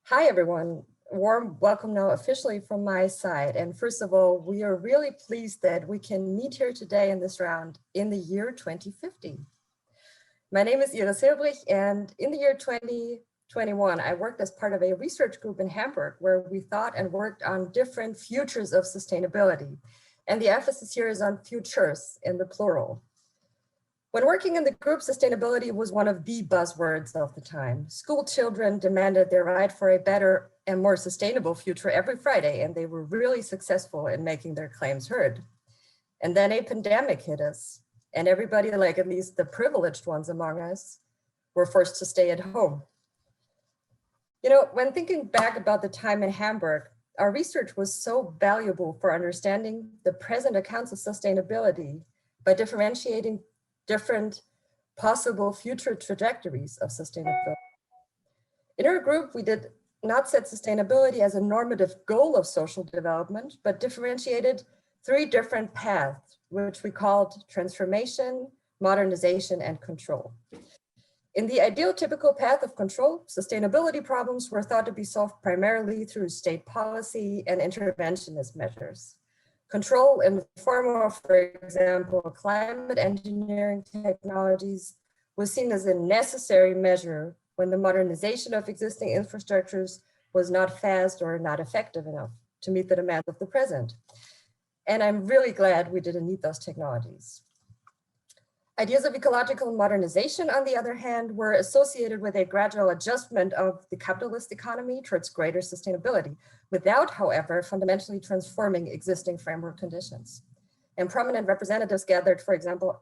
Hi, everyone. Warm welcome now officially from my side. And first of all, we are really pleased that we can meet here today in this round in the year 2050. My name is Hilbrich, and in the year 2021, I worked as part of a research group in Hamburg where we thought and worked on different futures of sustainability. And the emphasis here is on futures in the plural. When working in the group, sustainability was one of the buzzwords of the time. School children demanded their right for a better and more sustainable future every Friday, and they were really successful in making their claims heard. And then a pandemic hit us, and everybody, like at least the privileged ones among us, were forced to stay at home. You know, when thinking back about the time in Hamburg, our research was so valuable for understanding the present accounts of sustainability by differentiating different possible future trajectories of sustainability. In our group, we did not set sustainability as a normative goal of social development, but differentiated three different paths, which we called transformation, modernization, and control. In the ideal typical path of control, sustainability problems were thought to be solved primarily through state policy and interventionist measures. Control in the form of, for example, climate engineering technologies was seen as a necessary measure when the modernization of existing infrastructures was not fast or not effective enough to meet the demands of the present. And I'm really glad we didn't need those technologies. Ideas of ecological modernization, on the other hand, were associated with a gradual adjustment of the capitalist economy towards greater sustainability, without, however, fundamentally transforming existing framework conditions. And prominent representatives gathered, for example,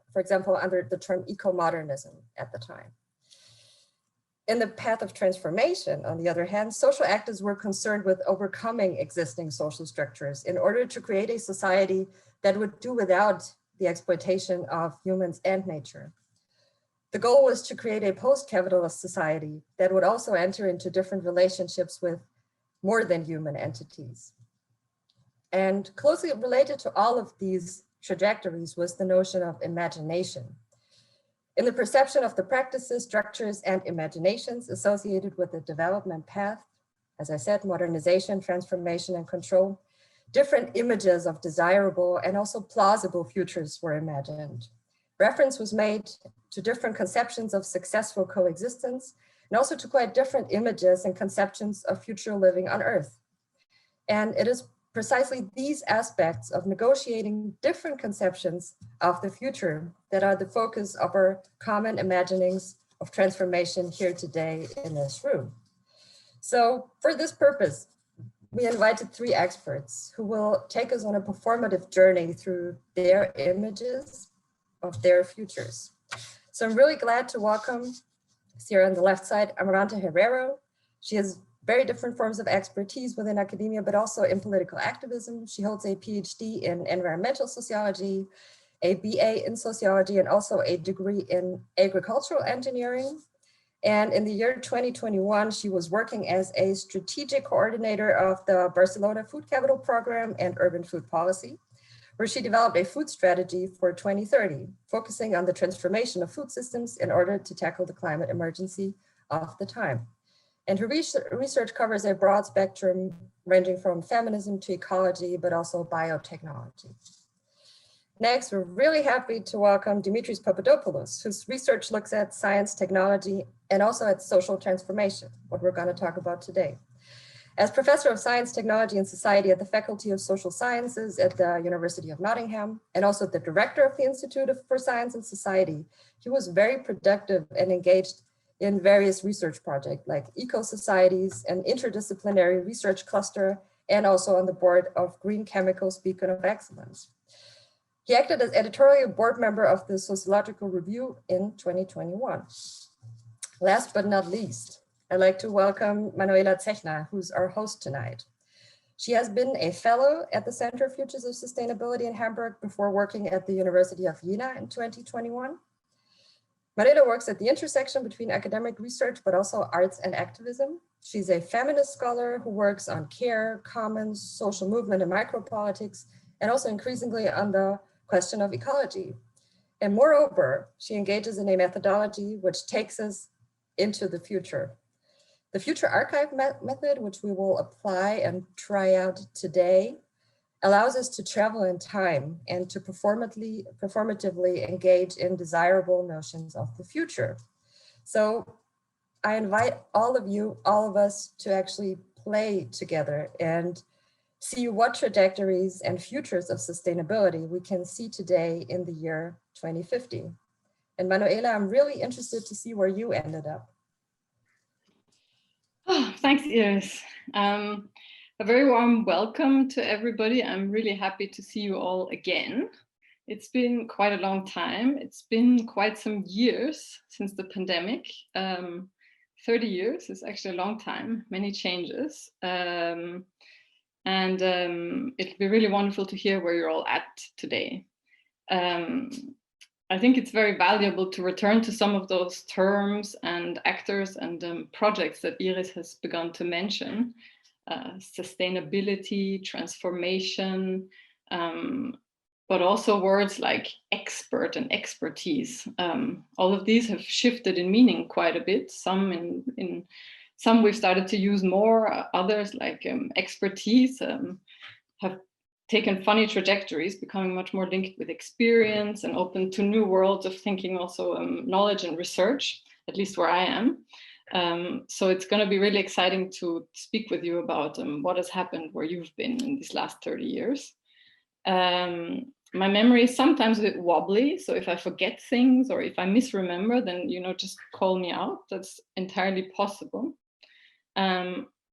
under the term eco-modernism at the time. In the path of transformation, on the other hand, social actors were concerned with overcoming existing social structures in order to create a society that would do without the exploitation of humans and nature. The goal was to create a post-capitalist society that would also enter into different relationships with more than human entities. And closely related to all of these trajectories was the notion of imagination. In the perception of the practices, structures, and imaginations associated with the development path, as I said, modernization, transformation, and control, different images of desirable and also plausible futures were imagined. Reference was made to different conceptions of successful coexistence and also to quite different images and conceptions of future living on Earth. And it is precisely these aspects of negotiating different conceptions of the future that are the focus of our common imaginings of transformation here today in this room. So for this purpose, we invited three experts who will take us on a performative journey through their images of their futures. So I'm really glad to welcome here on the left side, Amaranta Herrero. She has very different forms of expertise within academia, but also in political activism. She holds a PhD in environmental sociology, a BA in sociology, and also a degree in agricultural engineering. And in the year 2021, she was working as a strategic coordinator of the Barcelona Food Capital Program and Urban Food Policy, where she developed a food strategy for 2030, focusing on the transformation of food systems in order to tackle the climate emergency of the time. And her research covers a broad spectrum ranging from feminism to ecology, but also biotechnology. Next, we're really happy to welcome Dimitris Papadopoulos, whose research looks at science, technology, and also at social transformation, what we're going to talk about today. As professor of science, technology, and society at the Faculty of Social Sciences at the University of Nottingham, and also the director of the Institute for Science and Society, he was very productive and engaged in various research projects like eco-societies, an interdisciplinary research cluster, and also on the board of Green Chemicals Beacon of Excellence. He acted as editorial board member of the Sociological Review in 2021. Last but not least, I'd like to welcome Manuela Zechner, who's our host tonight. She has been a fellow at the Center for Futures of Sustainability in Hamburg before working at the University of Jena in 2021. Manuela works at the intersection between academic research, but also arts and activism. She's a feminist scholar who works on care, commons, social movement, and micropolitics, and also increasingly on the question of ecology. And moreover, she engages in a methodology which takes us into the future. The future archive method, which we will apply and try out today, allows us to travel in time and to performatively engage in desirable notions of the future. So I invite all of you, all of us, to actually play together and see what trajectories and futures of sustainability we can see today in the year 2050. And Manuela, I'm really interested to see where you ended up. Oh, thanks, Iris. A very warm welcome to everybody. I'm really happy to see you all again. It's been quite a long time. It's been quite some years since the pandemic. 30 years is actually a long time, many changes. It'll be really wonderful to hear where you're all at today. I think it's very valuable to return to some of those terms and actors and projects that Iris has begun to mention. Sustainability, transformation, but also words like expert and expertise. All of these have shifted in meaning quite a bit. Some we've started to use more, others like expertise have taken funny trajectories, becoming much more linked with experience and open to new worlds of thinking, also knowledge and research, at least where I am. So it's going to be really exciting to speak with you about what has happened where you've been in these last 30 years. My memory is sometimes a bit wobbly, so if I forget things or if I misremember, then just call me out. That's entirely possible.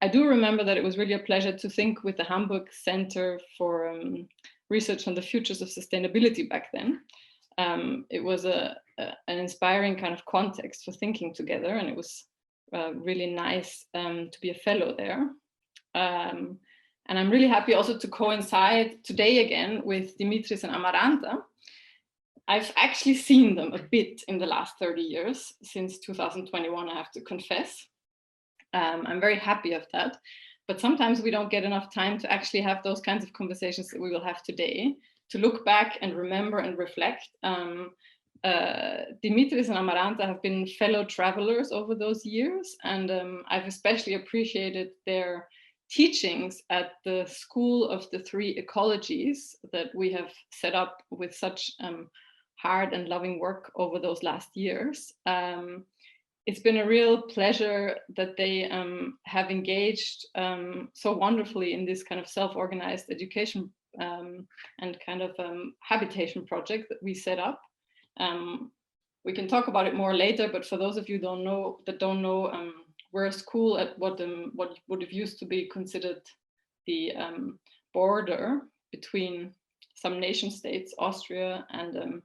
I do remember that it was really a pleasure to think with the Hamburg Center for Research on the Futures of Sustainability back then. It was an inspiring kind of context for thinking together, and it was really nice to be a fellow there. And I'm really happy also to coincide today again with Dimitris and Amaranta. I've actually seen them a bit in the last 30 years, since 2021, I have to confess. I'm very happy of that, but sometimes we don't get enough time to actually have those kinds of conversations that we will have today, to look back and remember and reflect. Dimitris and Amaranta have been fellow travelers over those years, and I've especially appreciated their teachings at the School of the Three Ecologies that we have set up with such hard and loving work over those last years. It's been a real pleasure that they have engaged so wonderfully in this kind of self-organized education and kind of habitation project that we set up. We can talk about it more later, but for those of you that don't know, we're a school at what would have used to be considered the border between some nation states, Austria and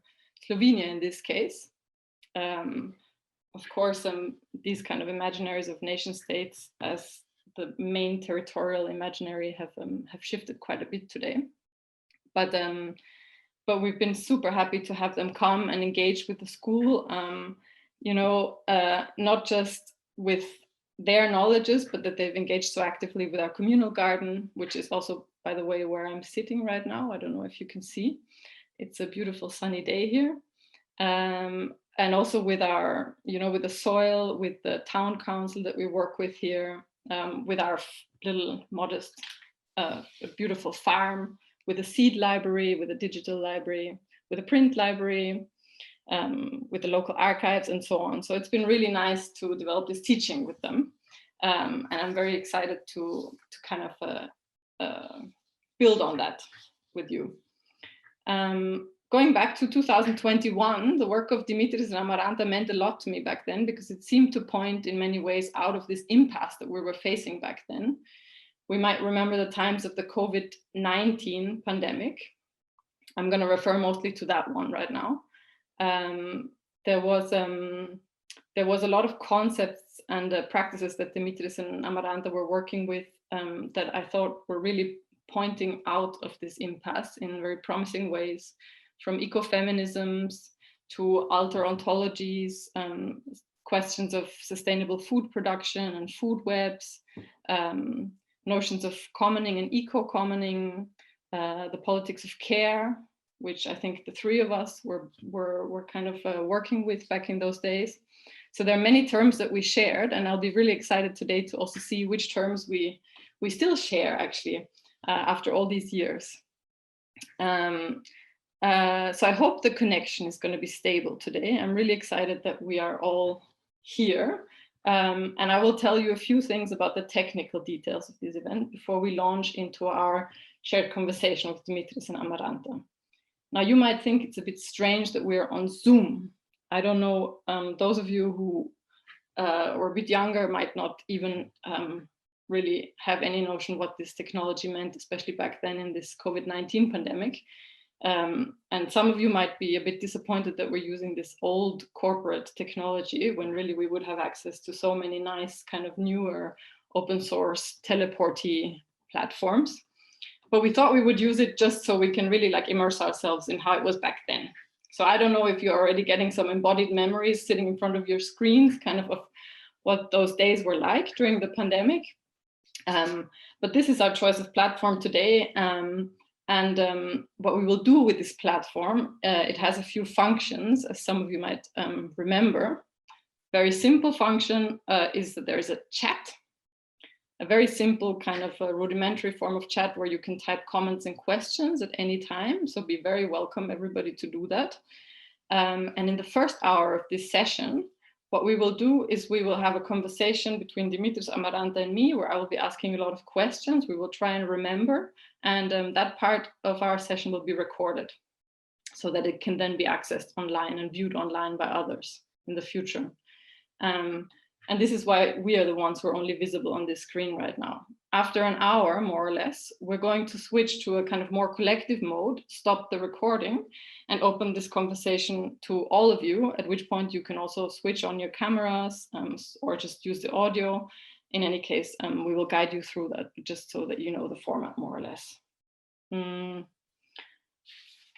Slovenia in this case. Of course, these kind of imaginaries of nation states as the main territorial imaginary have shifted quite a bit today. But we've been super happy to have them come and engage with the school, not just with their knowledges, but that they've engaged so actively with our communal garden, which is also, by the way, where I'm sitting right now. I don't know if you can see. It's a beautiful sunny day here. And also with our, with the soil, with the town council that we work with here, with our little modest, beautiful farm, with a seed library, with a digital library, with a print library, with the local archives and so on. So it's been really nice to develop this teaching with them. And I'm very excited to kind of build on that with you. Going back to 2021, the work of Dimitris and Amaranta meant a lot to me back then, because it seemed to point in many ways out of this impasse that we were facing back then. We might remember the times of the COVID-19 pandemic. I'm going to refer mostly to that one right now. There was a lot of concepts and practices that Dimitris and Amaranta were working with that I thought were really pointing out of this impasse in very promising ways, from ecofeminisms to alter ontologies, questions of sustainable food production and food webs, notions of commoning and eco-commoning, the politics of care, which I think the three of us were kind of working with back in those days. So there are many terms that we shared, and I'll be really excited today to also see which terms we still share actually after all these years. So I hope the connection is going to be stable today. I'm really excited that we are all here. And I will tell you a few things about the technical details of this event before we launch into our shared conversation with Dimitris and Amaranta. Now, you might think it's a bit strange that we're on Zoom. I don't know, those of you who are a bit younger might not even really have any notion what this technology meant, especially back then in this COVID-19 pandemic. And some of you might be a bit disappointed that we're using this old corporate technology when really we would have access to so many nice kind of newer open source teleporty platforms. But we thought we would use it just so we can really like immerse ourselves in how it was back then. So I don't know if you're already getting some embodied memories sitting in front of your screens, kind of what those days were like during the pandemic. But this is our choice of platform today. What we will do with this platform, it has a few functions, as some of you might remember. Very simple function is that there is a chat, a very simple kind of a rudimentary form of chat where you can type comments and questions at any time. So be very welcome, everybody, to do that. And in the first hour of this session, what we will do is we will have a conversation between Dimitris, Amaranta, and me, where I will be asking a lot of questions. We will try and remember, and that part of our session will be recorded so that it can then be accessed online and viewed online by others in the future. And this is why we are the ones who are only visible on this screen right now. After an hour, more or less, we're going to switch to a kind of more collective mode, stop the recording, and open this conversation to all of you, at which point you can also switch on your cameras or just use the audio. In any case, we will guide you through that, just so that you know the format more or less.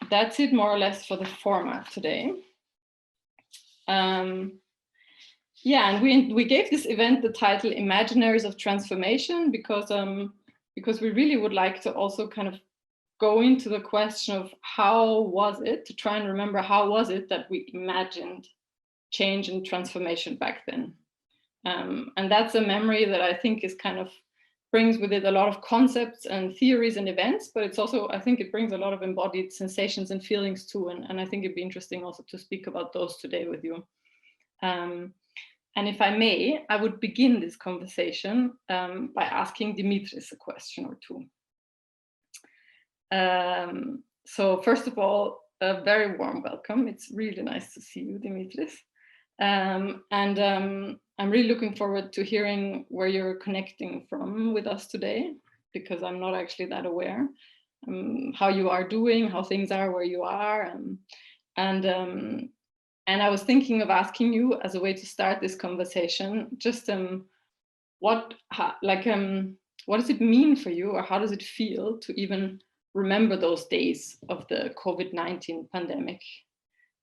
That's it more or less for the format today. Yeah, and we gave this event the title Imaginaries of Transformation because we really would like to also kind of go into the question of how was it, to try and remember how was it that we imagined change and transformation back then. And that's a memory that I think is kind of brings with it a lot of concepts and theories and events, but it's also, I think it brings a lot of embodied sensations and feelings too. And I think it'd be interesting also to speak about those today with you. And if I may, I would begin this conversation by asking Dimitris a question or two. So first of all, a very warm welcome. It's really nice to see you, Dimitris. And I'm really looking forward to hearing where you're connecting from with us today, because I'm not actually that aware how you are doing, how things are where you are. And I was thinking of asking you as a way to start this conversation, just what does it mean for you, or how does it feel to even remember those days of the COVID-19 pandemic?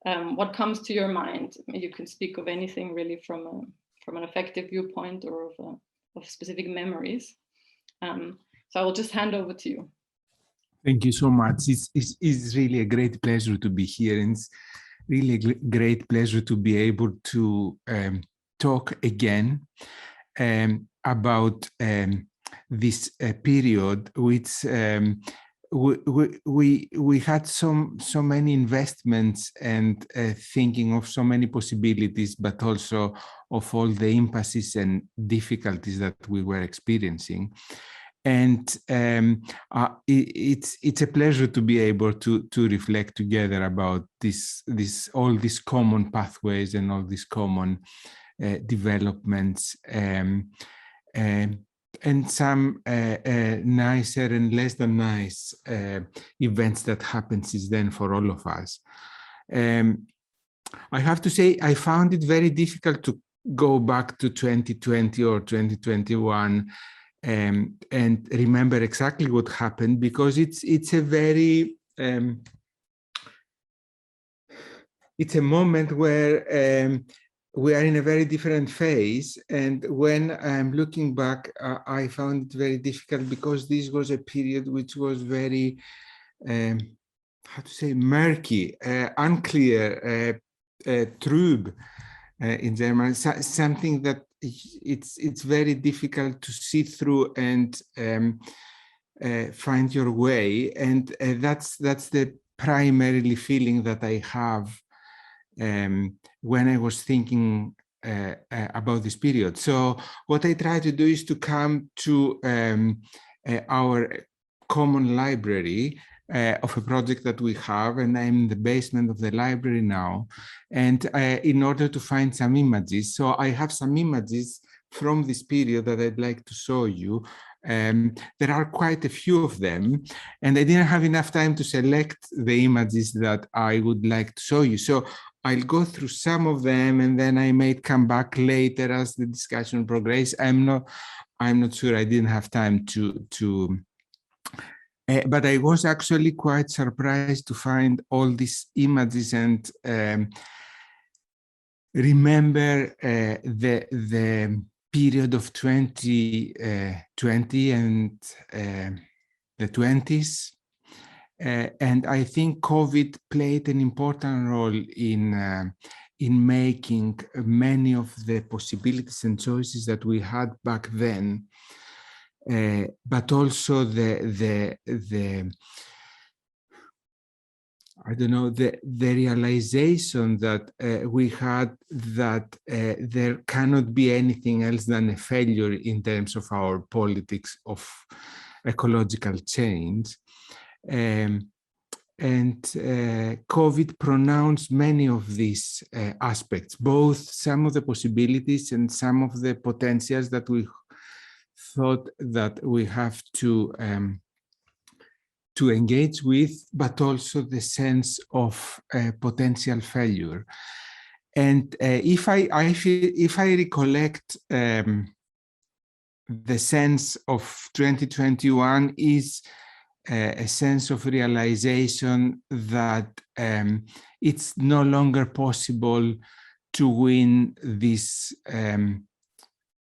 What comes to your mind? You can speak of anything really from an affective viewpoint or of specific memories. So I will just hand over to you. Thank you so much. It's really a great pleasure to be here. And it's really a great pleasure to be able to talk again about this period, which we had so many investments and thinking of so many possibilities, but also of all the impasses and difficulties that we were experiencing. And it's a pleasure to be able to reflect together about all these common pathways and all these common developments, and some nicer and less than nice events that happened since then for all of us. I have to say, I found it very difficult to go back to 2020 or 2021 and remember exactly what happened, because it's a very it's a moment where we are in a very different phase. And when I'm looking back, I found it very difficult, because this was a period which was very, how to say, murky, unclear, trube. in German, something that it's very difficult to see through and find your way, and that's the primarily feeling that I have when I was thinking about this period. So what I try to do is to come to our common library of a project that we have, and I'm in the basement of the library now, and in order to find some images. So I have some images from this period that I'd like to show you. There are quite a few of them, and I didn't have enough time to select the images that I would like to show you. So I'll go through some of them, and then I may come back later as the discussion progresses. I'm not sure. I didn't have time to but I was actually quite surprised to find all these images and remember the period of 2020 and the 20s. And I think COVID played an important role in making many of the possibilities and choices that we had back then, but also the I don't know, the realization that we had that there cannot be anything else than a failure in terms of our politics of ecological change. And COVID pronounced many of these aspects, both some of the possibilities and some of the potentials that we thought that we have to engage with, but also the sense of potential failure. And if I recollect, the sense of 2021 is a sense of realization that it's no longer possible to win this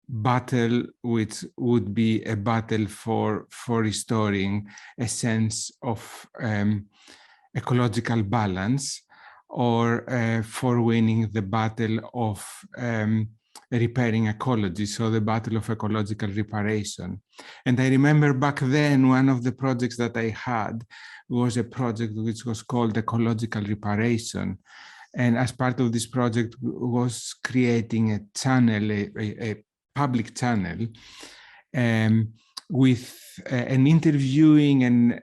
battle, which would be a battle for restoring a sense of ecological balance, or for winning the battle of repairing ecology, so the battle of ecological reparation. And I remember back then, one of the projects that I had was a project which was called ecological reparation. And as part of this project was creating a channel, a public channel, with an interviewing and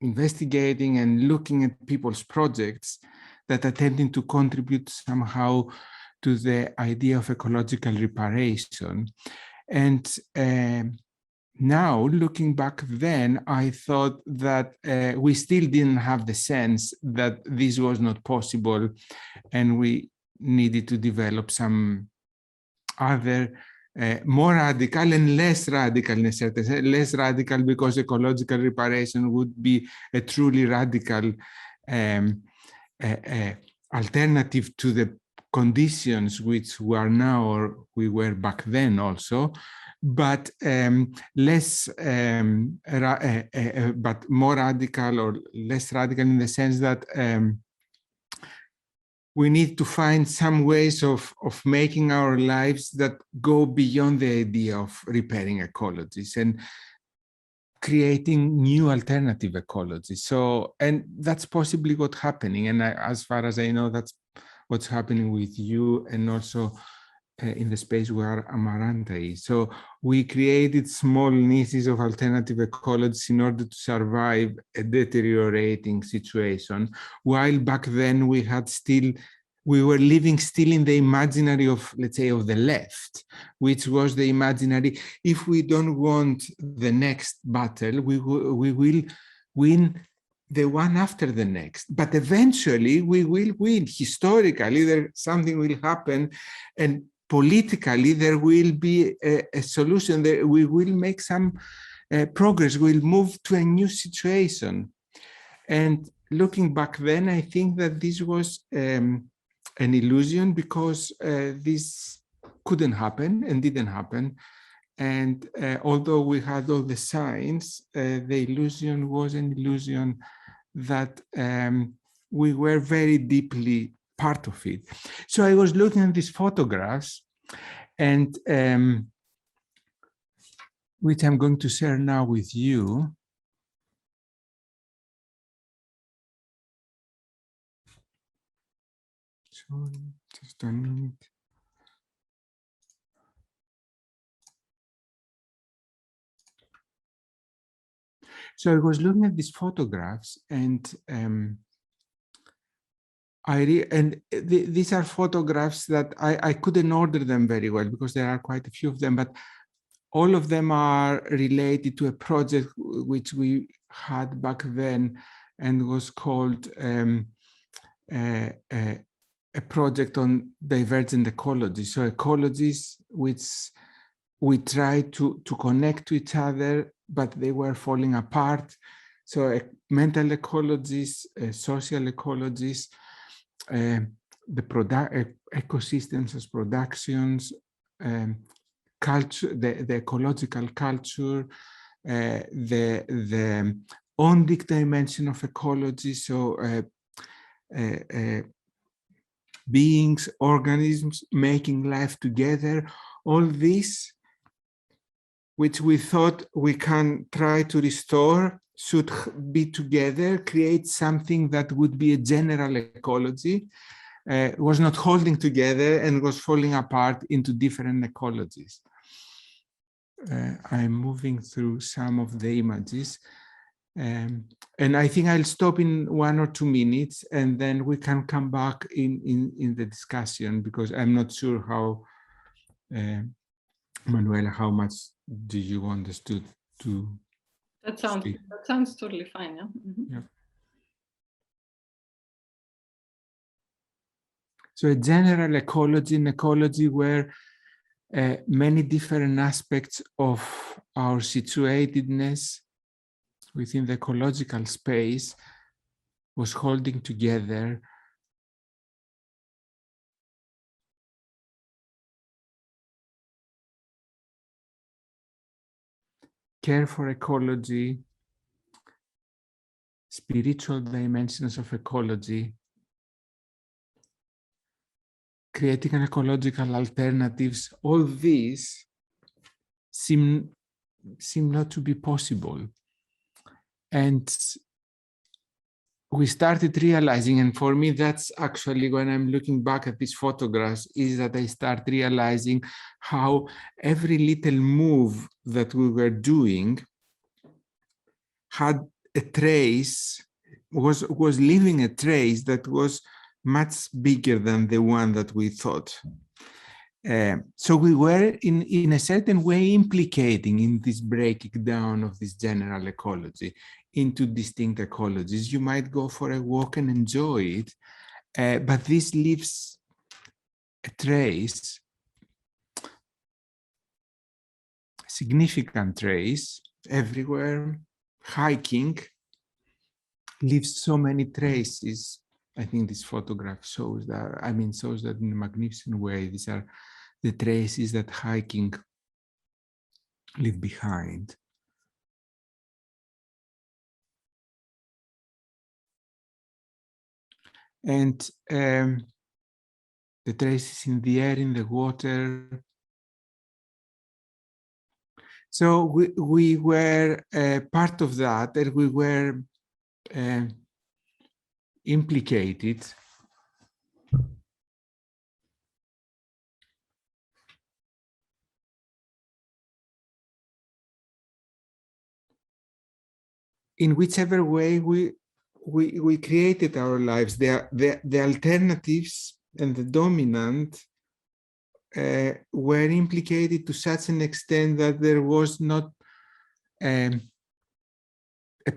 investigating and looking at people's projects that attempting to contribute somehow to the idea of ecological reparation. And now, looking back then, I thought that we still didn't have the sense that this was not possible, and we needed to develop some other more radical and less radical, in a certain sense, less radical because ecological reparation would be a truly radical alternative to the conditions which we are now, or we were back then also, but less, but more radical or less radical in the sense that we need to find some ways of making our lives that go beyond the idea of repairing ecologies and creating new alternative ecologies. So, and that's possibly what's happening. And as far as I know, that's what's happening with you, and also in the space where Amaranta is. So we created small niches of alternative ecologies in order to survive a deteriorating situation, while back then we were living still in the imaginary of, let's say, of the left, which was the imaginary, if we don't want the next battle, we will win the one after the next. But eventually we will win. Historically, something will happen, and politically there will be a solution. That we will make some progress. We'll move to a new situation. And looking back then, I think that this was an illusion, because this couldn't happen and didn't happen. And although we had all the signs, the illusion was an illusion that we were very deeply part of it. So I was looking at these photographs, and which I'm going to share now with you. Sorry, just a minute. So I was looking at these photographs, and these are photographs that I couldn't order them very well because there are quite a few of them, but all of them are related to a project which we had back then and was called a project on divergent ecology. So ecologies which we tried to connect to each other, but they were falling apart. So mental ecologies, social ecologies, the ecosystems as productions, culture, the ecological culture, the ontic dimension of ecology. So beings, organisms making life together, all this which we thought we can try to restore should be together, create something that would be a general ecology, was not holding together and was falling apart into different ecologies. I'm moving through some of the images. And I think I'll stop in 1 or 2 minutes, and then we can come back in the discussion, because I'm not sure how, Manuela, how much do you want us to That sounds totally fine. Yeah. Mm-hmm. Yeah. So a general ecology, an ecology where many different aspects of our situatedness within the ecological space was holding together. Care for ecology, spiritual dimensions of ecology, creating an ecological alternatives, all these seem not to be possible. And we started realizing, and for me, that's actually when I'm looking back at these photographs, is that I start realizing how every little move that we were doing had a trace, was leaving a trace that was much bigger than the one that we thought. So we were in a certain way implicating in this breaking down of this general ecology into distinct ecologies. You might go for a walk and enjoy it, but this leaves a trace, significant trace everywhere. Hiking leaves so many traces. I think this photograph shows that, shows that in a magnificent way. These are the traces that hiking leave behind. And the traces in the air, in the water. So we were part of that, and we were implicated. In whichever way we created our lives, the alternatives and the dominant were implicated to such an extent that there was not a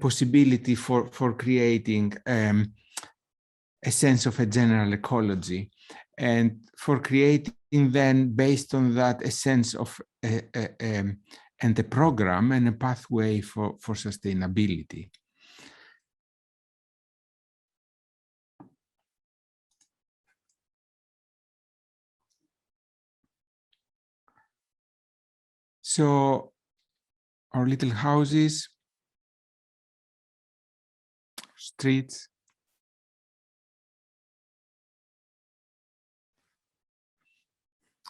possibility for creating a sense of a general ecology, and for creating then, based on that, a sense of and a program and a pathway for sustainability. So our little houses, streets,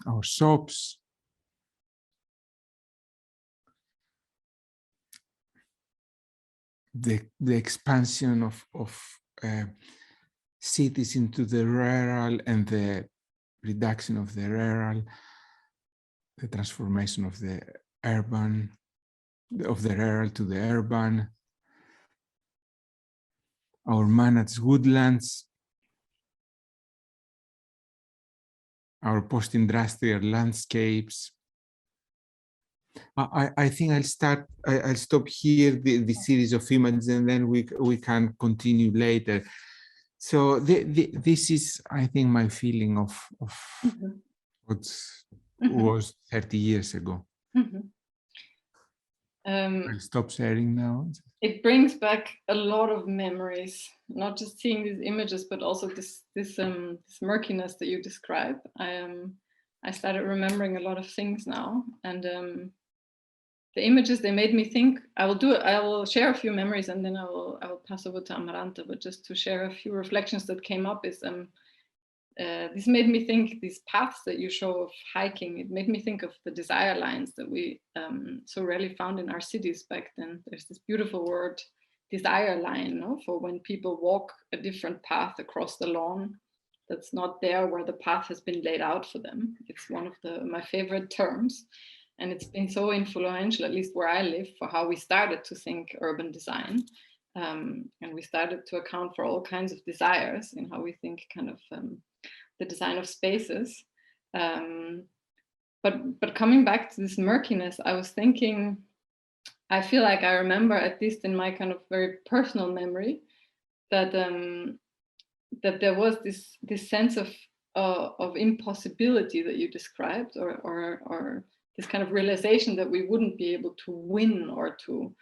our shops, the expansion of cities into the rural and the reduction of the rural, the transformation of the urban, of the rural to the urban, our managed woodlands, our post-industrial landscapes. I think I'll stop here the series of images, and then we can continue later. So this is, I think, my feeling of what was 30 years ago. I'll stop sharing now. It brings back a lot of memories, not just seeing these images, but also this murkiness that you describe. I started remembering a lot of things now, and the images, they made me think. I will share a few memories, and then I will pass over to Amaranta. But just to share a few reflections that came up is this made me think, these paths that you show of hiking, it made me think of the desire lines that we so rarely found in our cities back then. There's this beautiful word, desire line, no? For when people walk a different path across the lawn that's not there where the path has been laid out for them. It's one of my favorite terms. And it's been so influential, at least where I live, for how we started to think urban design. And we started to account for all kinds of desires in how we think kind of the design of spaces. But coming back to this murkiness, I was thinking, I feel like I remember, at least in my kind of very personal memory, that that there was this sense of impossibility that you described, or this kind of realization that we wouldn't be able to win or to.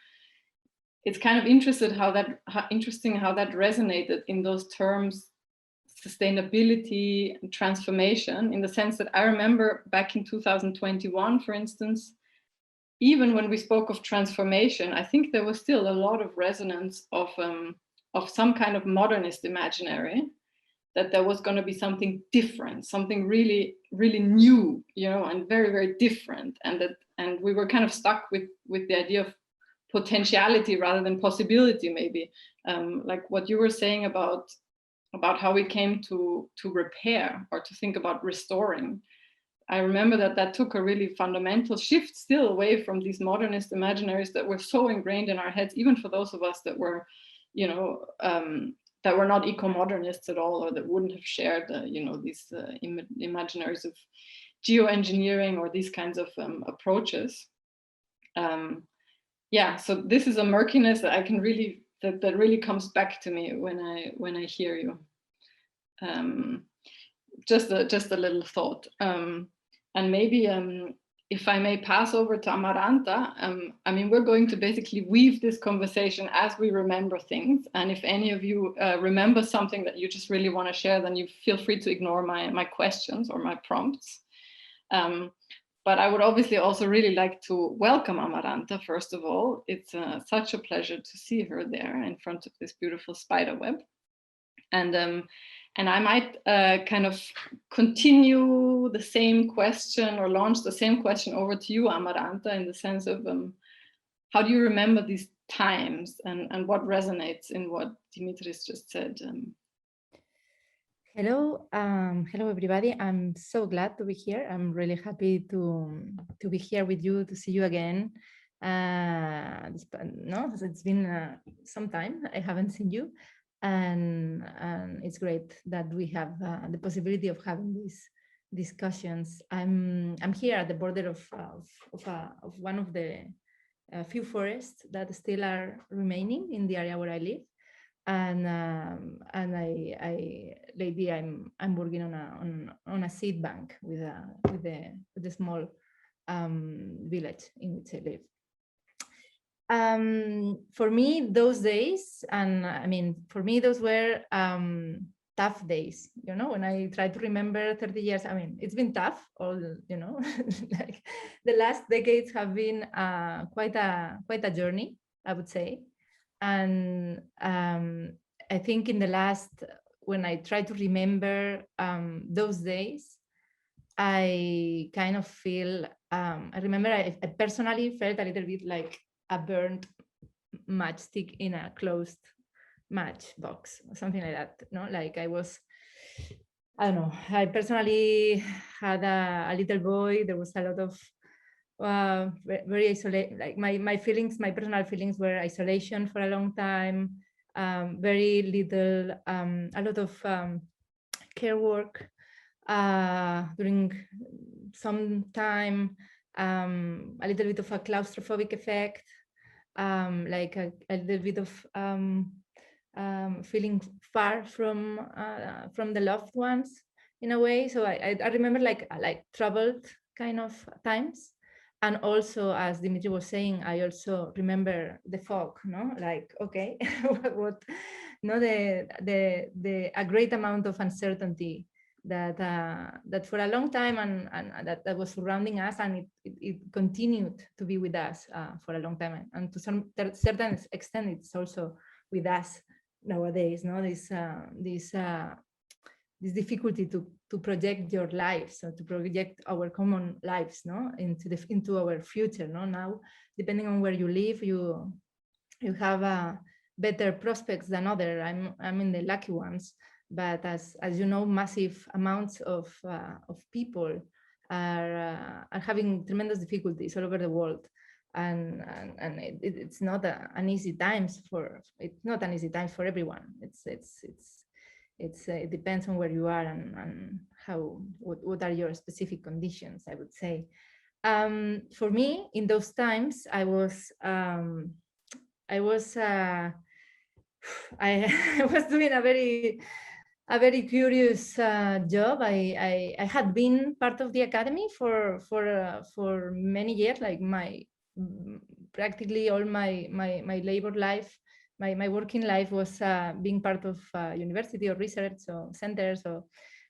It's kind of interesting how that resonated in those terms, sustainability and transformation, in the sense that I remember back in 2021, for instance, even when we spoke of transformation, I think there was still a lot of resonance of some kind of modernist imaginary, that there was going to be something different, something really, really new, you know, and very, very different, and we were kind of stuck with the idea of potentiality rather than possibility, maybe, like what you were saying about how we came to repair or to think about restoring. I remember that took a really fundamental shift still away from these modernist imaginaries that were so ingrained in our heads, even for those of us that were, you know, that were not eco-modernists at all, or that wouldn't have shared, you know, these imaginaries of geoengineering or these kinds of approaches. Yeah, so this is a murkiness that I can really, that really comes back to me when I hear you. Just a little thought, and maybe if I may pass over to Amaranta. I mean, we're going to basically weave this conversation as we remember things, and if any of you remember something that you just really want to share, then you feel free to ignore my questions or my prompts. But I would obviously also really like to welcome Amaranta, first of all. It's such a pleasure to see her there in front of this beautiful spider web. And I might kind of continue the same question, or launch the same question over to you, Amaranta, in the sense of how do you remember these times, and what resonates in what Dimitris just said? Hello, hello everybody. I'm so glad to be here. I'm really happy to be here with you, to see you again. No, it's been some time I haven't seen you, and it's great that we have the possibility of having these discussions. I'm here at the border of one of the few forests that still are remaining in the area where I live. And lately I'm working on a seed bank with a small village in which I live. For me, those days, and I mean, for me, those were tough days. You know, when I try to remember 30 years, I mean, it's been tough. All, you know, like the last decades have been quite a journey, I would say. And I think in the last, when I try to remember those days, I kind of feel, I remember I personally felt a little bit like a burnt matchstick in a closed matchbox or something like that. No, like I was, I don't know, I personally had a little boy. There was a lot of very isolated, like my feelings, my personal feelings were isolation for a long time, very little, a lot of care work during some time, a little bit of a claustrophobic effect, like a little bit of feeling far from the loved ones in a way. So I remember like troubled kind of times. And also, as Dimitri was saying, I also remember the fog, no, like, okay, what, no, a great amount of uncertainty that that for a long time and that was surrounding us, and it continued to be with us for a long time, and to some certain extent, it's also with us nowadays. No, this difficulty to project your lives, or to project our common lives, no, into our future. No, now depending on where you live, you have better prospects than other. I'm in the lucky ones, but as you know, massive amounts of people are having tremendous difficulties all over the world, and it's not an easy times for everyone. It depends on where you are and what are your specific conditions, I would say. For me, in those times, I was I was doing a very curious job. I had been part of the academy for many years, like practically all my labor life. My working life was being part of university or research or centers, or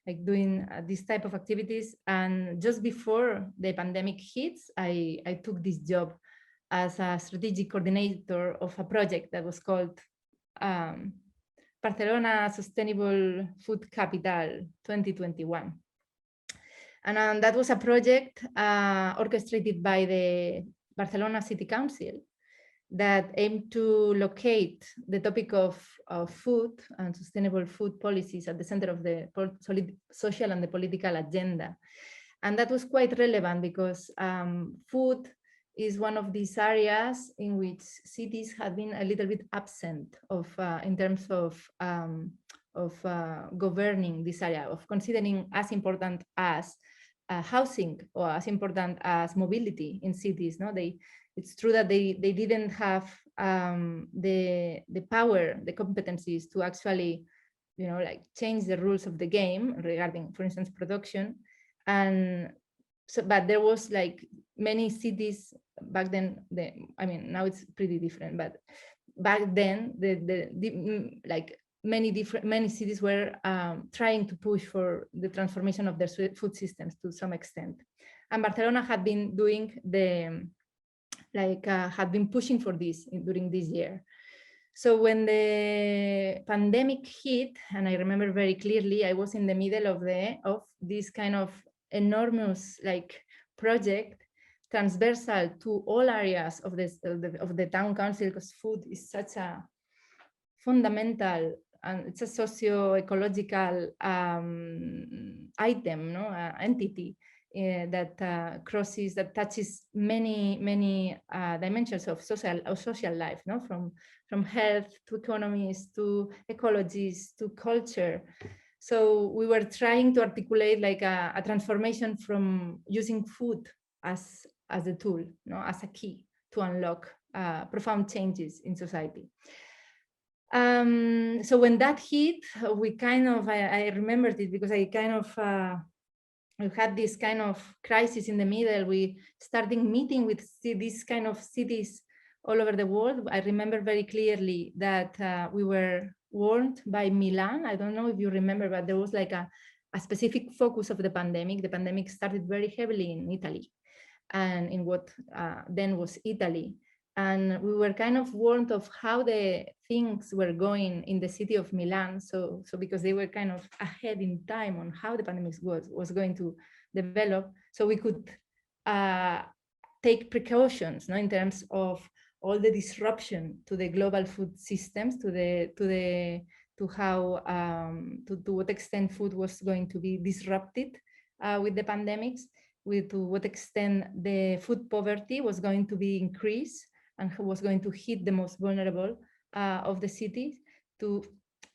like doing this type of activities. And just before the pandemic hits, I took this job as a strategic coordinator of a project that was called Barcelona Sustainable Food Capital 2021. And that was a project orchestrated by the Barcelona City Council that aimed to locate the topic of food and sustainable food policies at the center of the social and the political agenda. And that was quite relevant because food is one of these areas in which cities have been a little bit absent of in terms of governing this area, of considering as important as housing or as important as mobility in cities. No, it's true that they didn't have the power, the competencies to actually, like change the rules of the game regarding, for instance, production. And so, but there was like many cities back then. I mean, now it's pretty different, but back then, like many cities were trying to push for the transformation of their food systems to some extent, and Barcelona had been doing had been pushing for this during this year. So when the pandemic hit, and I remember very clearly, I was in the middle of this kind of enormous project, transversal to all areas of the town council, because food is such a fundamental and it's a socio-ecological item, entity that touches many dimensions of social life, from health to economies to ecologies to culture. So we were trying to articulate a transformation from using food as a tool, as a key to unlock profound changes in society. So when that hit, we I remembered it because I we had this kind of crisis in the middle. We started meeting with these kind of cities all over the world. I remember very clearly that we were warned by Milan. I don't know if you remember, but there was a specific focus of the pandemic. The pandemic started very heavily in Italy and in what then was Italy. And we were kind of warned of how the things were going in the city of Milan. So because they were kind of ahead in time on how the pandemic was going to develop, so we could take precautions, in terms of all the disruption to the global food systems, to what extent food was going to be disrupted with the pandemics, to what extent the food poverty was going to be increased and who was going to hit the most vulnerable of the cities. To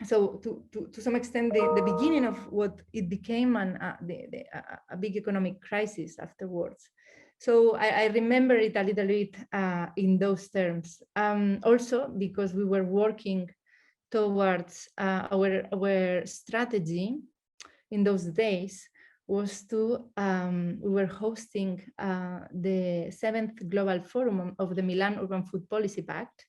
some extent, the beginning of what it became a big economic crisis afterwards. So I remember it a little bit in those terms. Also because we were working towards our strategy in those days was to, we were hosting the 7th Global Forum of the Milan Urban Food Policy Pact.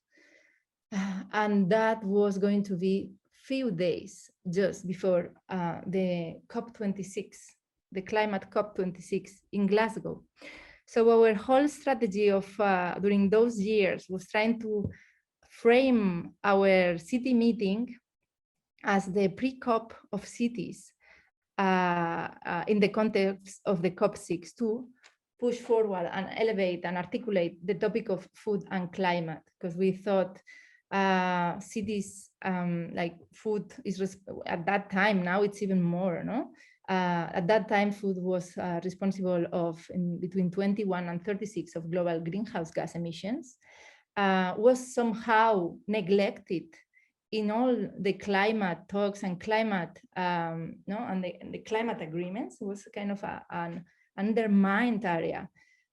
And that was going to be few days just before the COP26, the climate COP26 in Glasgow. So our whole strategy of during those years was trying to frame our city meeting as the pre-COP of cities in the context of the COP6 to push forward and elevate and articulate the topic of food and climate, because we thought cities like food is at that time, now it's even more, at that time, food was responsible of between 21 and 36 of global greenhouse gas emissions, was somehow neglected in all the climate talks and climate, and the climate agreements. It was kind of an undermined area.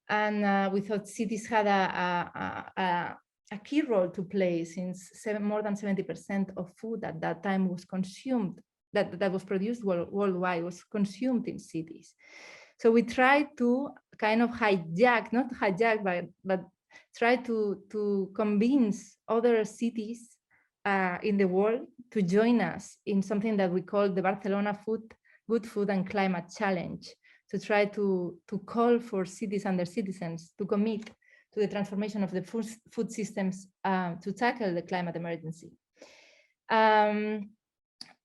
And we thought cities had a key role to play, since more than 70% of food at that time was consumed, that was produced worldwide, was consumed in cities. So we tried to kind of not hijack, but try to convince other cities in the world to join us in something that we call the Barcelona Good Food and Climate Challenge, to try to call for cities and their citizens to commit to the transformation of the food systems to tackle the climate emergency.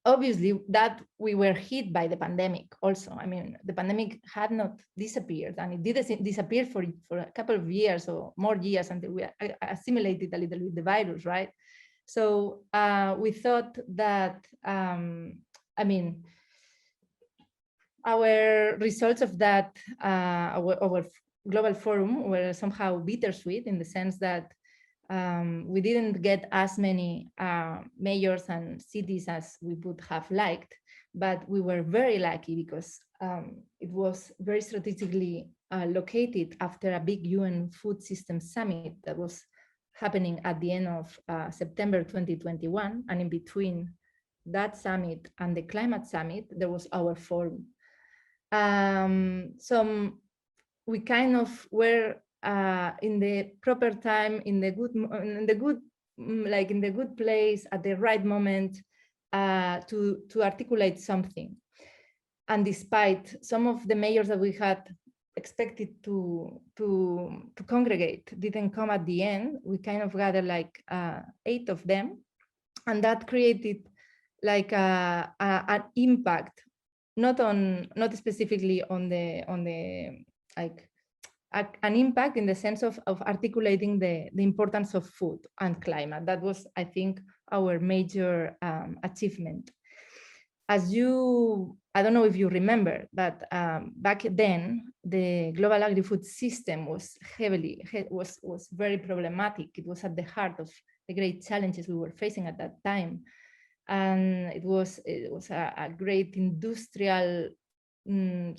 Obviously, that we were hit by the pandemic also. I mean, the pandemic had not disappeared, and it didn't disappear for a couple of years or more years until we assimilated a little with the virus, right? So we thought that, our results of that, our global forum were somehow bittersweet, in the sense that we didn't get as many mayors and cities as we would have liked, but we were very lucky because it was very strategically located after a big UN food system summit that was happening at the end of September 2021, and in between that summit and the climate summit, there was our forum. So we kind of were in the proper time, in the good place at the right moment to articulate something. And despite some of the mayors that we had expected to congregate didn't come at the end, we kind of gathered like 8 of them, and that created like an impact, not specifically on the like an impact in the sense of articulating the importance of food and climate. That was, I think, our major achievement. As I don't know if you remember, but back then, the global agri-food system was very problematic. It was at the heart of the great challenges we were facing at that time. And it was a great industrial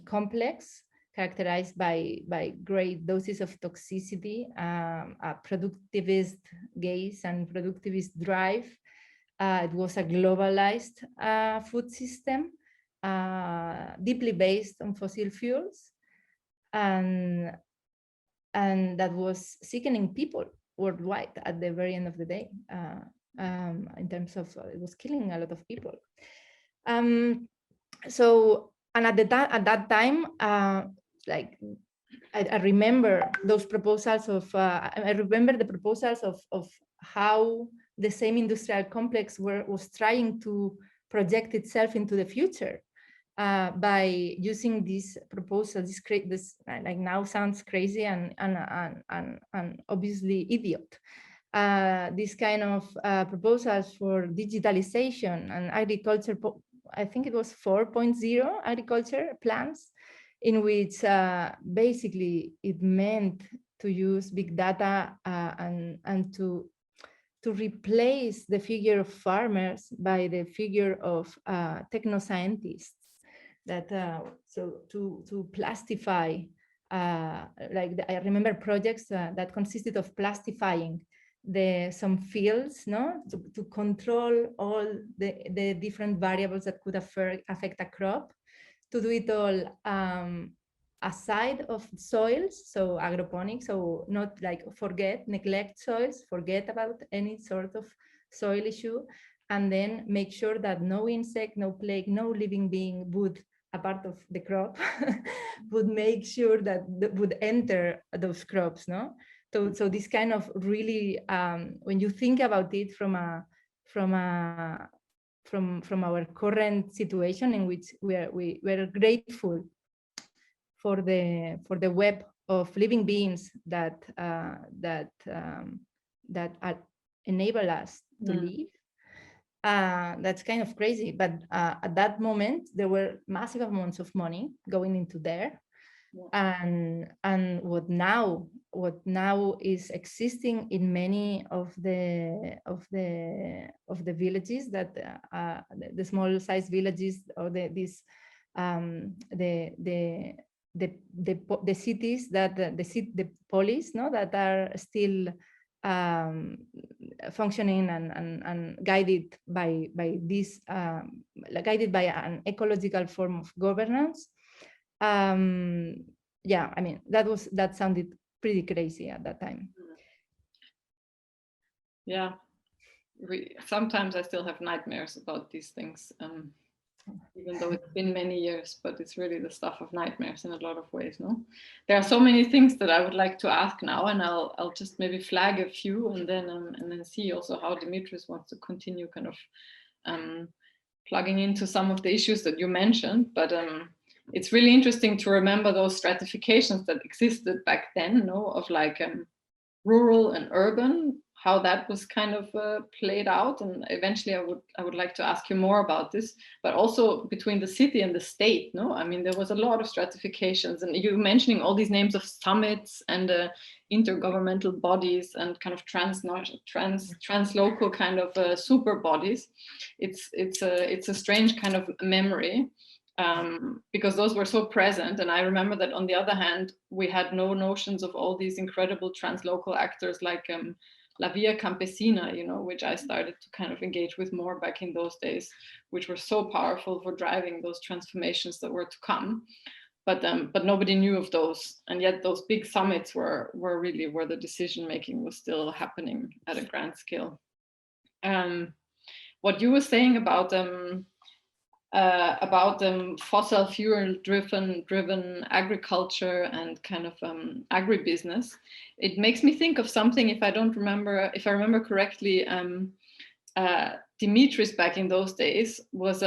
complex, characterized by great doses of toxicity, a productivist gaze and productivist drive. It was a globalized food system, deeply based on fossil fuels, and that was sickening people worldwide at the very end of the day. In terms of, it was killing a lot of people. So, and at that time, like I remember those proposals of, I remember the proposals of how the same industrial complex was trying to project itself into the future. by using this proposal. This like now sounds crazy and obviously idiot. This kind of proposals for digitalization and agriculture. I think it was 4.0 agriculture plans, in which basically it meant to use big data and to replace the figure of farmers by the figure of technoscientists. That so to plastify, I remember projects that consisted of plastifying some fields, to control all the different variables that could affect a crop, to do it all aside of soils, so agroponics, so not like neglect soils, forget about any sort of soil issue, and then make sure that no insect, no plague, no living being would, a part of the crop, would make sure that would enter those crops, no? So this kind of really, when you think about it from our current situation, in which we're grateful for the web of living beings that enable us to live. That's kind of crazy, but at that moment there were massive amounts of money going into there. And what now is existing in many of the villages, that the small size villages, or the cities, that the polis, that are still functioning and guided by this, guided by an ecological form of governance. Yeah, I mean, that sounded pretty crazy at that time. Yeah, sometimes I still have nightmares about these things, even though it's been many years, but it's really the stuff of nightmares in a lot of ways, no? There are so many things that I would like to ask now, and I'll just maybe flag a few, and then see also how Dimitris wants to continue kind of plugging into some of the issues that you mentioned. But it's really interesting to remember those stratifications that existed back then, no, of like rural and urban, how that was kind of played out. And eventually I would like to ask you more about this, but also between the city and the state, no? I mean, there was a lot of stratifications, and you mentioning all these names of summits and intergovernmental bodies and kind of translocal kind of super bodies. It's a strange kind of memory, because those were so present. And I remember that on the other hand, we had no notions of all these incredible translocal actors like La Via Campesina, you know, which I started to kind of engage with more back in those days, which were so powerful for driving those transformations that were to come. But nobody knew of those, and yet those big summits were really where the decision making was still happening at a grand scale. What you were saying about fossil fuel driven agriculture and kind of agribusiness, it makes me think of something. If I remember correctly, Dimitris back in those days was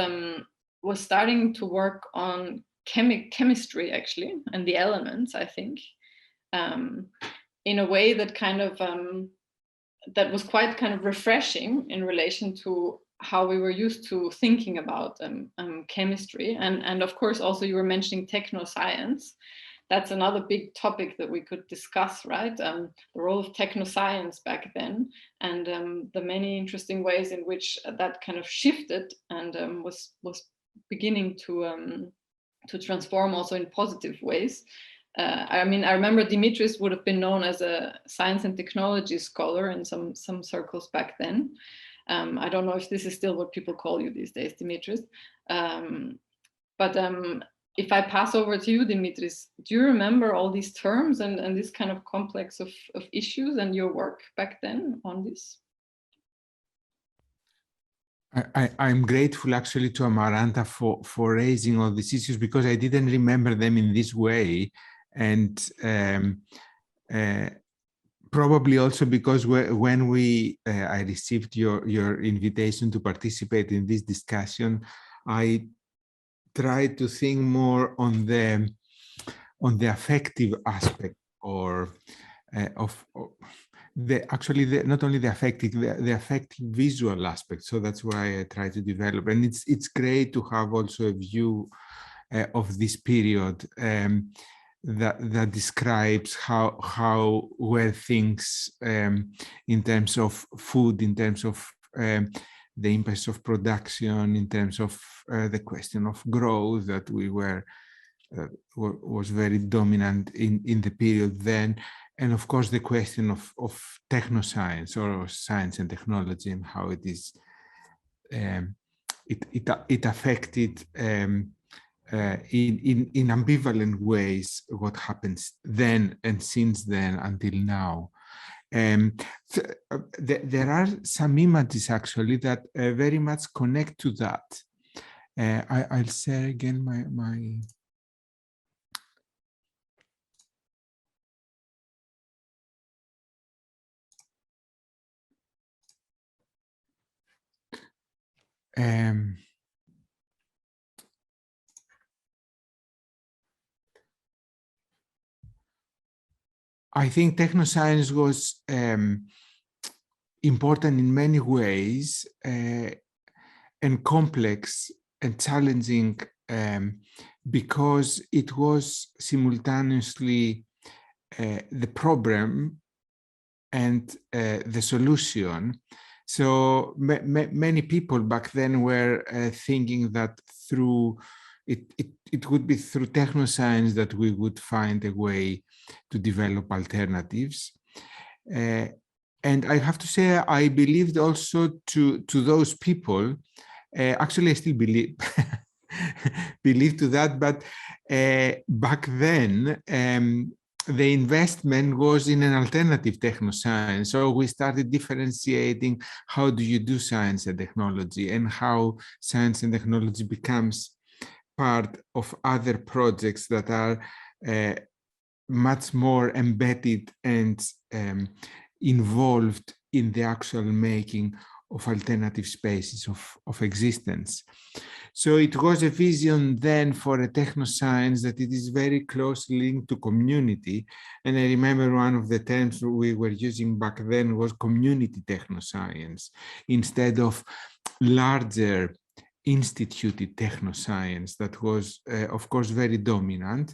starting to work on chemistry actually, and the elements, I think, in a way that kind of that was quite kind of refreshing in relation to how we were used to thinking about chemistry. And of course, also you were mentioning technoscience. That's another big topic that we could discuss, right? The role of technoscience back then, and the many interesting ways in which that kind of shifted and was beginning to transform also in positive ways. I mean, I remember Dimitris would have been known as a science and technology scholar in some circles back then. I don't know if this is still what people call you these days, Dimitris. But if I pass over to you, Dimitris, do you remember all these terms and this kind of complex of issues and your work back then on this? I'm grateful actually to Amaranta for raising all these issues, because I didn't remember them in this way. And probably also because when I received your invitation to participate in this discussion, I try to think more on the affective aspect, or of not only the affective, the affective visual aspect. So that's why I try to develop, and it's great to have also a view of this period that describes how were things in terms of food, in terms of the impacts of production, in terms of the question of growth that was very dominant in the period then, and of course the question of technoscience, or science and technology, and how it is it affected in ambivalent ways what happens then and since then until now. There are some images actually that very much connect to that. I'll share again my I think technoscience was important in many ways, and complex and challenging, because it was simultaneously the problem and the solution. So many people back then were thinking that through it would be through technoscience that we would find a way to develop alternatives. And I have to say, I believed also to those people. Actually, I still believe to that, but back then, the investment was in an alternative technoscience. So we started differentiating how do you do science and technology, and how science and technology becomes part of other projects that are much more embedded and involved in the actual making of alternative spaces of existence. So it was a vision then for a technoscience that it is very closely linked to community. And I remember one of the terms we were using back then was community technoscience, instead of larger instituted technoscience that was, of course, very dominant.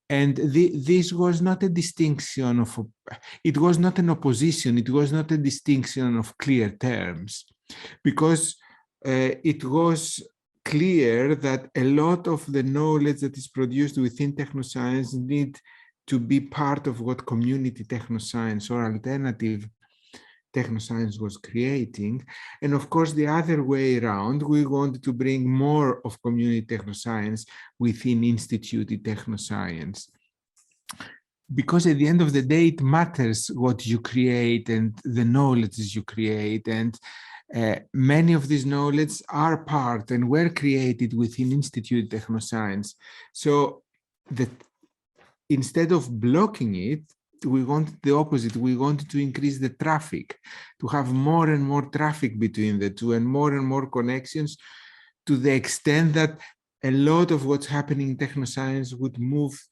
And this was not a distinction of, it was not an opposition, it was not a distinction of clear terms, because it was clear that a lot of the knowledge that is produced within technoscience need to be part of what community technoscience or alternative technoscience was creating. And of course, the other way around, we wanted to bring more of community technoscience within instituted technoscience. Because at the end of the day, it matters what you create and the knowledge you create. And many of these knowledge are part and were created within instituted technoscience. So that instead of blocking it, we wanted the opposite. We wanted to increase the traffic, to have more and more traffic between the two and more connections, to the extent that a lot of what's happening in technoscience would move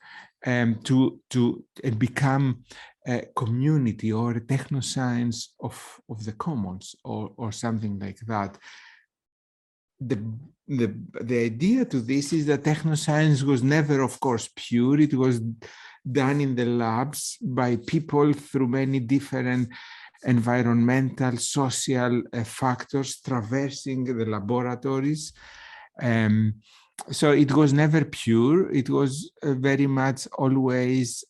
to become a community or a technoscience of the commons or something like that. The idea to this is that technoscience was never, of course, pure. It was done in the labs by people through many different environmental, social factors traversing the laboratories. So it was never pure. It was very much always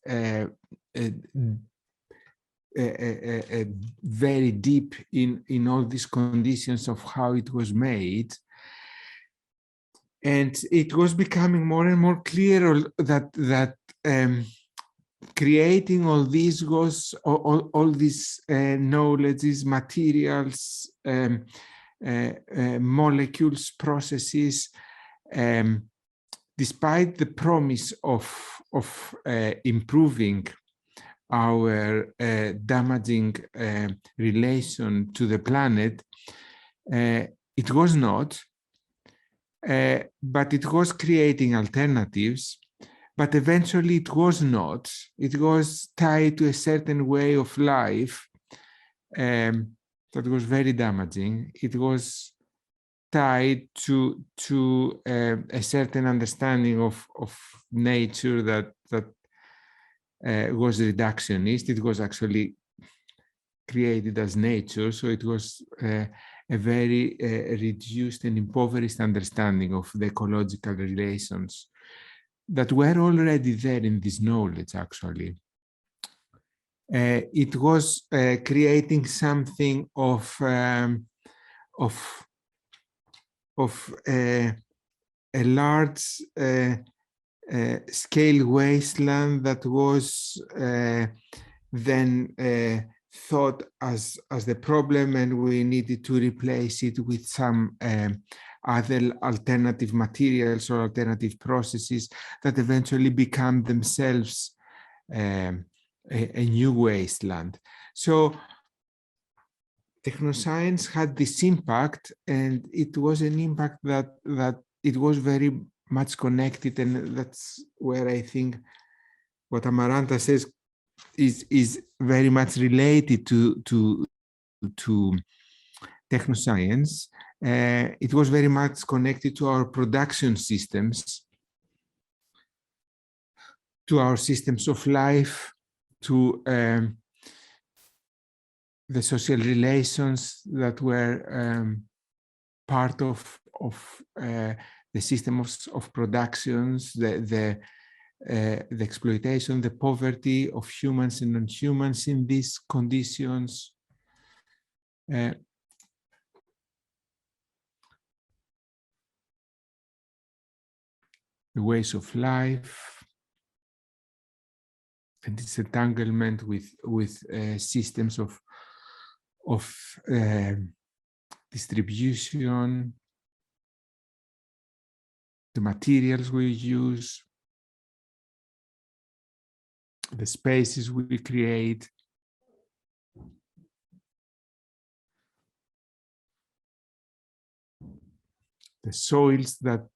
very deep in all these conditions of how it was made. And it was becoming more and more clear that creating all these all these knowledges, materials, molecules, processes, despite the promise of improving our damaging relation to the planet, it was not. but it was creating alternatives. But eventually it was not. It was tied to a certain way of life that was very damaging. It was tied to a certain understanding of nature that was reductionist. It was actually created as nature, so it was a very reduced and impoverished understanding of the ecological relations that were already there in this knowledge, actually. It was creating something of a large scale wasteland that was then thought as the problem, and we needed to replace it with some other alternative materials or alternative processes that eventually become themselves a new wasteland. So technoscience had this impact, and it was an impact that it was very much connected, and that's where I think what Amaranta says is very much related to technoscience. It was very much connected to our production systems, to our systems of life, to the social relations that were part of the system of productions, the exploitation, the poverty of humans and non-humans in these conditions. The ways of life, and its entanglement with systems of distribution, the materials we use, the spaces we create, the soils that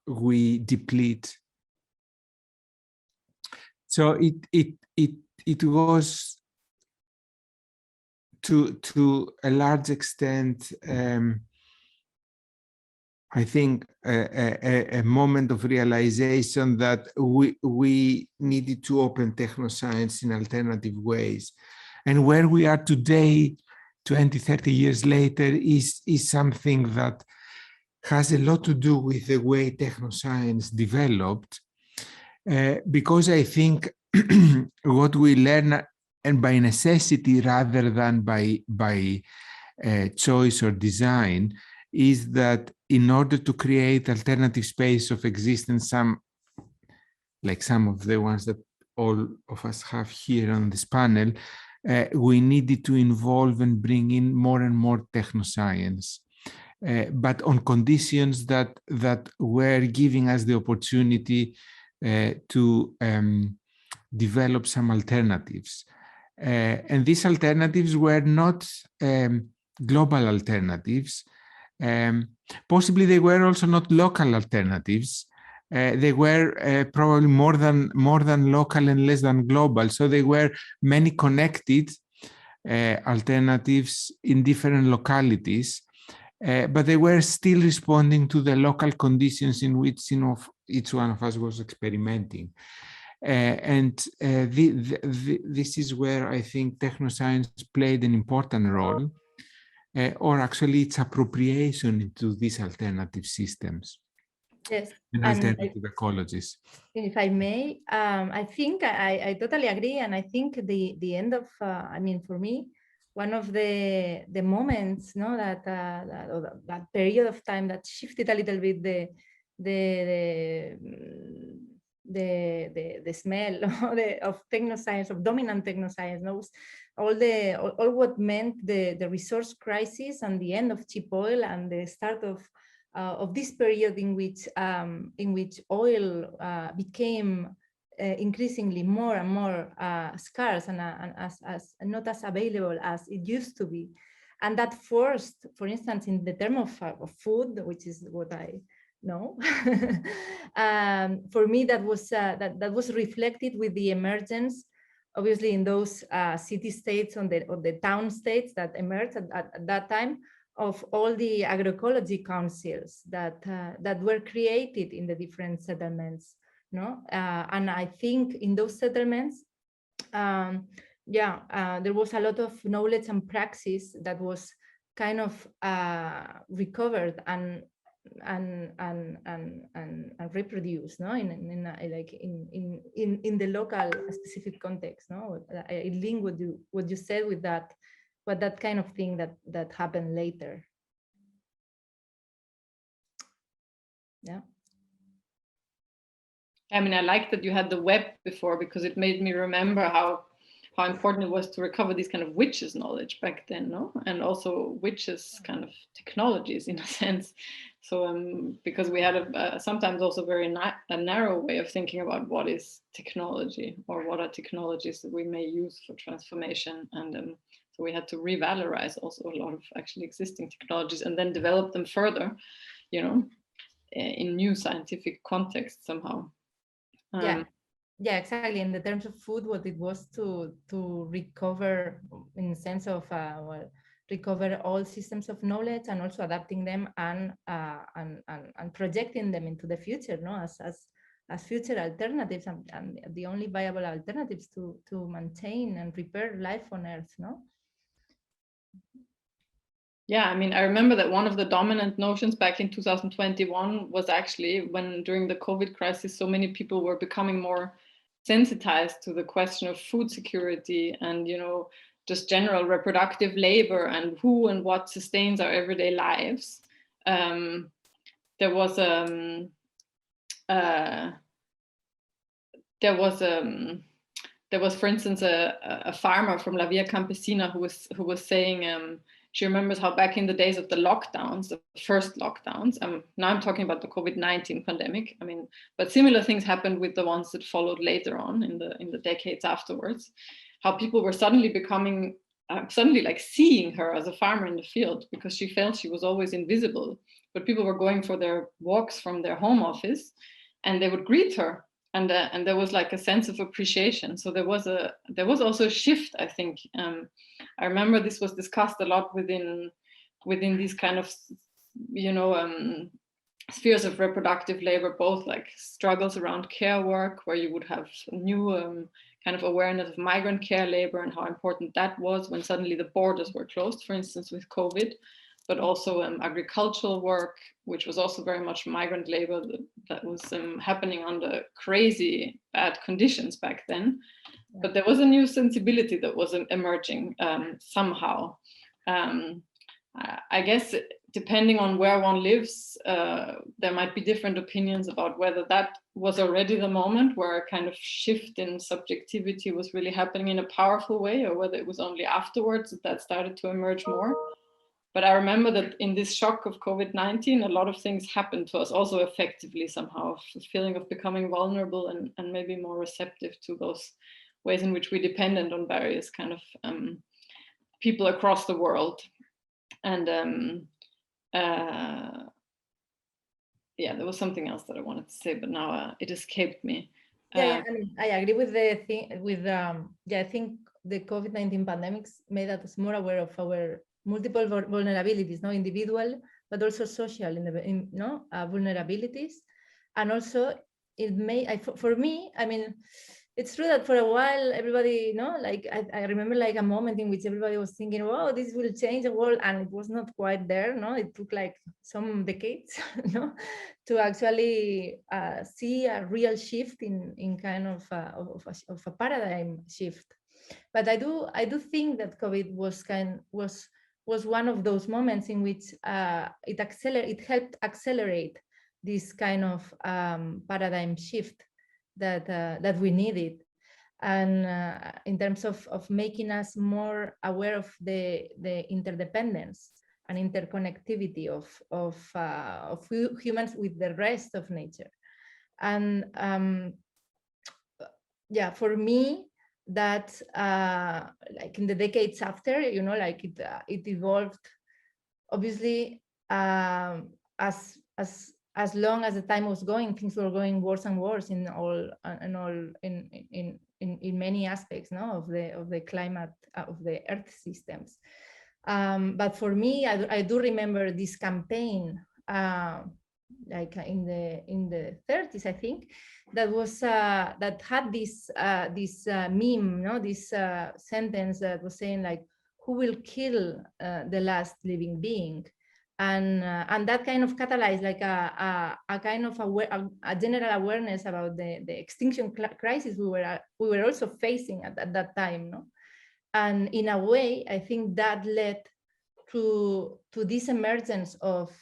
we deplete. So it was to a large extent, I think, a moment of realization that we needed to open technoscience in alternative ways. And where we are today, 20, 30 years later, is something that has a lot to do with the way technoscience developed, because I think what we learn, and by necessity rather than by choice or design, is that in order to create alternative space of existence, like some of the ones that all of us have here on this panel, we needed to involve and bring in more and more technoscience. But on conditions that were giving us the opportunity to develop some alternatives. And these alternatives were not global alternatives. Possibly they were also not local alternatives. They were probably more than local and less than global. So they were many connected alternatives in different localities. But they were still responding to the local conditions in which each one of us was experimenting. This is where I think technoscience played an important role, or actually its appropriation into these alternative systems. Yes. And alternative ecologies. If I may, I think I totally agree. And I think the end of, I mean, for me, one of the moments, no, that period of time that shifted a little bit the smell of technoscience, of dominant technoscience, knows all what meant the resource crisis and the end of cheap oil and the start of this period in which oil became increasingly more and more scarce and as not as available as it used to be. And that forced, for instance, in the term of food, which is what I know, for me that was reflected with the emergence, obviously, in those city states or the town states that emerged at that time, of all the agroecology councils that were created in the different settlements. And I think in those settlements, there was a lot of knowledge and praxis that was kind of recovered and reproduced, in the local specific context. I link what you said with that, but that kind of thing that happened later. Yeah. I mean, I like that you had the web before, because it made me remember how important it was to recover these kind of witches knowledge back then, no? And also witches kind of technologies in a sense. So because we had sometimes also very a narrow way of thinking about what is technology, or what are technologies that we may use for transformation. And so we had to revalorize also a lot of actually existing technologies and then develop them further, in new scientific contexts somehow. Yeah, exactly. In the terms of food, what it was to recover, in the sense of recover all systems of knowledge, and also adapting them and projecting them into the future, as future alternatives and the only viable alternatives to maintain and repair life on Earth, Yeah, I mean, I remember that one of the dominant notions back in 2021 was actually when, during the COVID crisis, so many people were becoming more sensitized to the question of food security and, just general reproductive labor and who and what sustains our everyday lives. There was, for instance, a farmer from La Via Campesina who was saying, she remembers how back in the days of the lockdowns, the first lockdowns, now I'm talking about the COVID-19 pandemic, but similar things happened with the ones that followed later on in the decades afterwards, how people were suddenly becoming, like seeing her as a farmer in the field, because she felt she was always invisible, but people were going for their walks from their home office and they would greet her. And there was like a sense of appreciation. So there was also a shift, I think. I remember this was discussed a lot within these kind of, spheres of reproductive labor, both like struggles around care work, where you would have new kind of awareness of migrant care labor and how important that was when suddenly the borders were closed, for instance, with COVID. But also agricultural work, which was also very much migrant labor that was happening under crazy bad conditions back then. Yeah. But there was a new sensibility that was emerging somehow. I guess depending on where one lives, there might be different opinions about whether that was already the moment where a kind of shift in subjectivity was really happening in a powerful way, or whether it was only afterwards that started to emerge more. But I remember that in this shock of COVID-19, a lot of things happened to us also effectively somehow, a feeling of becoming vulnerable and maybe more receptive to those ways in which we depended on various kind of people across the world. And there was something else that I wanted to say, but now it escaped me. I agree with the thing I think the COVID-19 pandemics made us more aware of our multiple vulnerabilities, individual, but also social vulnerabilities. And also it may, for me, it's true that for a while, everybody, I remember like a moment in which everybody was thinking, wow, this will change the world. And it was not quite there, It took like some decades, to actually see a real shift in kind of a paradigm shift. But I do think that COVID was one of those moments in which it helped accelerate this kind of paradigm shift that we needed, and in terms of making us more aware of the interdependence and interconnectivity of humans with the rest of nature. And for me, that like in the decades after, you know, like it evolved, obviously, as long as the time was going, things were going worse and worse in many aspects, no, of the climate, of the Earth systems. But for me, I do remember this campaign, like in the 30s, I think, that was that had this meme, no, this sentence that was saying like, who will kill the last living being? And that kind of catalyzed like a kind of a general awareness about the extinction crisis we were also facing at that time, no? And in a way, I think that led to this emergence of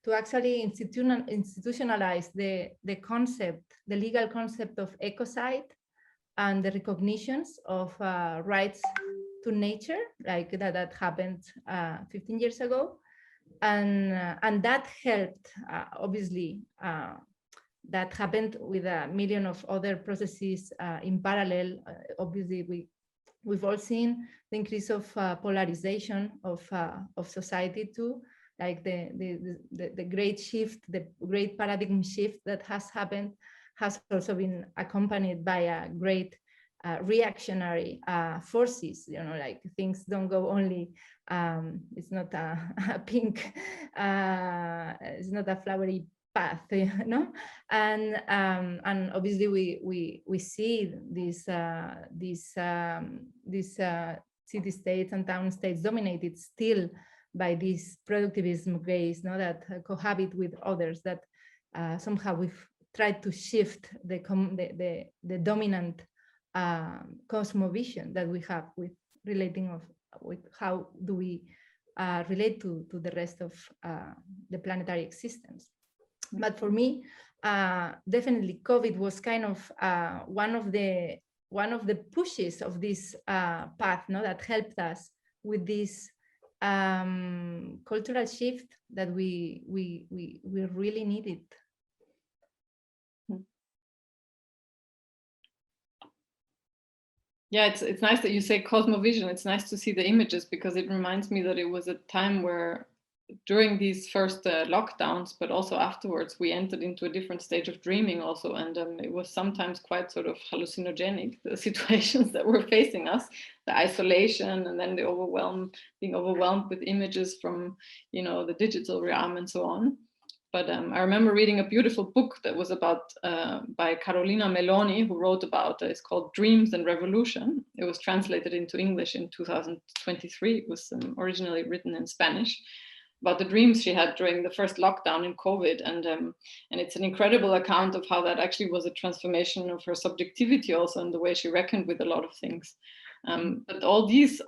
to actually institutionalize the concept, the legal concept of ecocide, and the recognitions of rights to nature, like that happened 15 years ago, and that helped, obviously. That happened with a million of other processes in parallel. Obviously, we've all seen the increase of polarization of society too, like the great shift, the great paradigm shift that has happened has also been accompanied by a great reactionary forces, you know, like things don't go only, it's not a pink, it's not a flowery path, you know, and obviously we see these city states and town states dominated still by this productivism gaze, no, that cohabit with others, that somehow we've tried to shift the dominant cosmovision that we have with how do we relate to the rest of the planetary existence. But for me, definitely COVID was kind of one of the pushes of this path, no, that helped us with this cultural shift that we really needed. Yeah, it's nice that you say cosmovision. It's nice to see the images, because it reminds me that it was a time where during these first lockdowns, but also afterwards, we entered into a different stage of dreaming also. And it was sometimes quite sort of hallucinogenic, the situations that were facing us, the isolation, and then being overwhelmed with images from, you know, the digital realm and so on. But I remember reading a beautiful book that was about by Carolina Meloni, who wrote about, it's called Dreams and Revolution. It was translated into English in 2023. It was originally written in Spanish, about the dreams she had during the first lockdown in COVID. And it's an incredible account of how that actually was a transformation of her subjectivity also, in the way she reckoned with a lot of things. But all this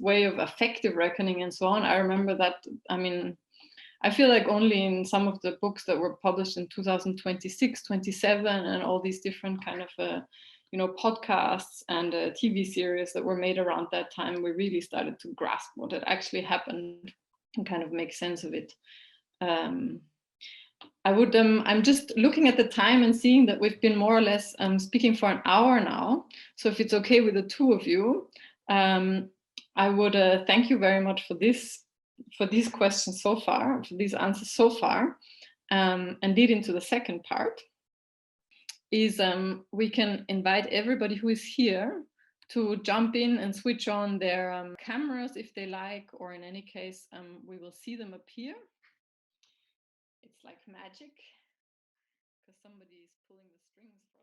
way of affective reckoning and so on, I remember that, I mean, I feel like only in some of the books that were published in 2026, 27, and all these different kind of, you know, podcasts and TV series that were made around that time, we really started to grasp what had actually happened and kind of make sense of it. I'm just looking at the time and seeing that we've been more or less speaking for an hour now. So if it's okay with the two of you, I would thank you very much for these questions so far, for these answers so far, and lead into the second part. Is we can invite everybody who is here to jump in and switch on their cameras if they like, or in any case, we will see them appear. It's like magic, because somebody is pulling the strings for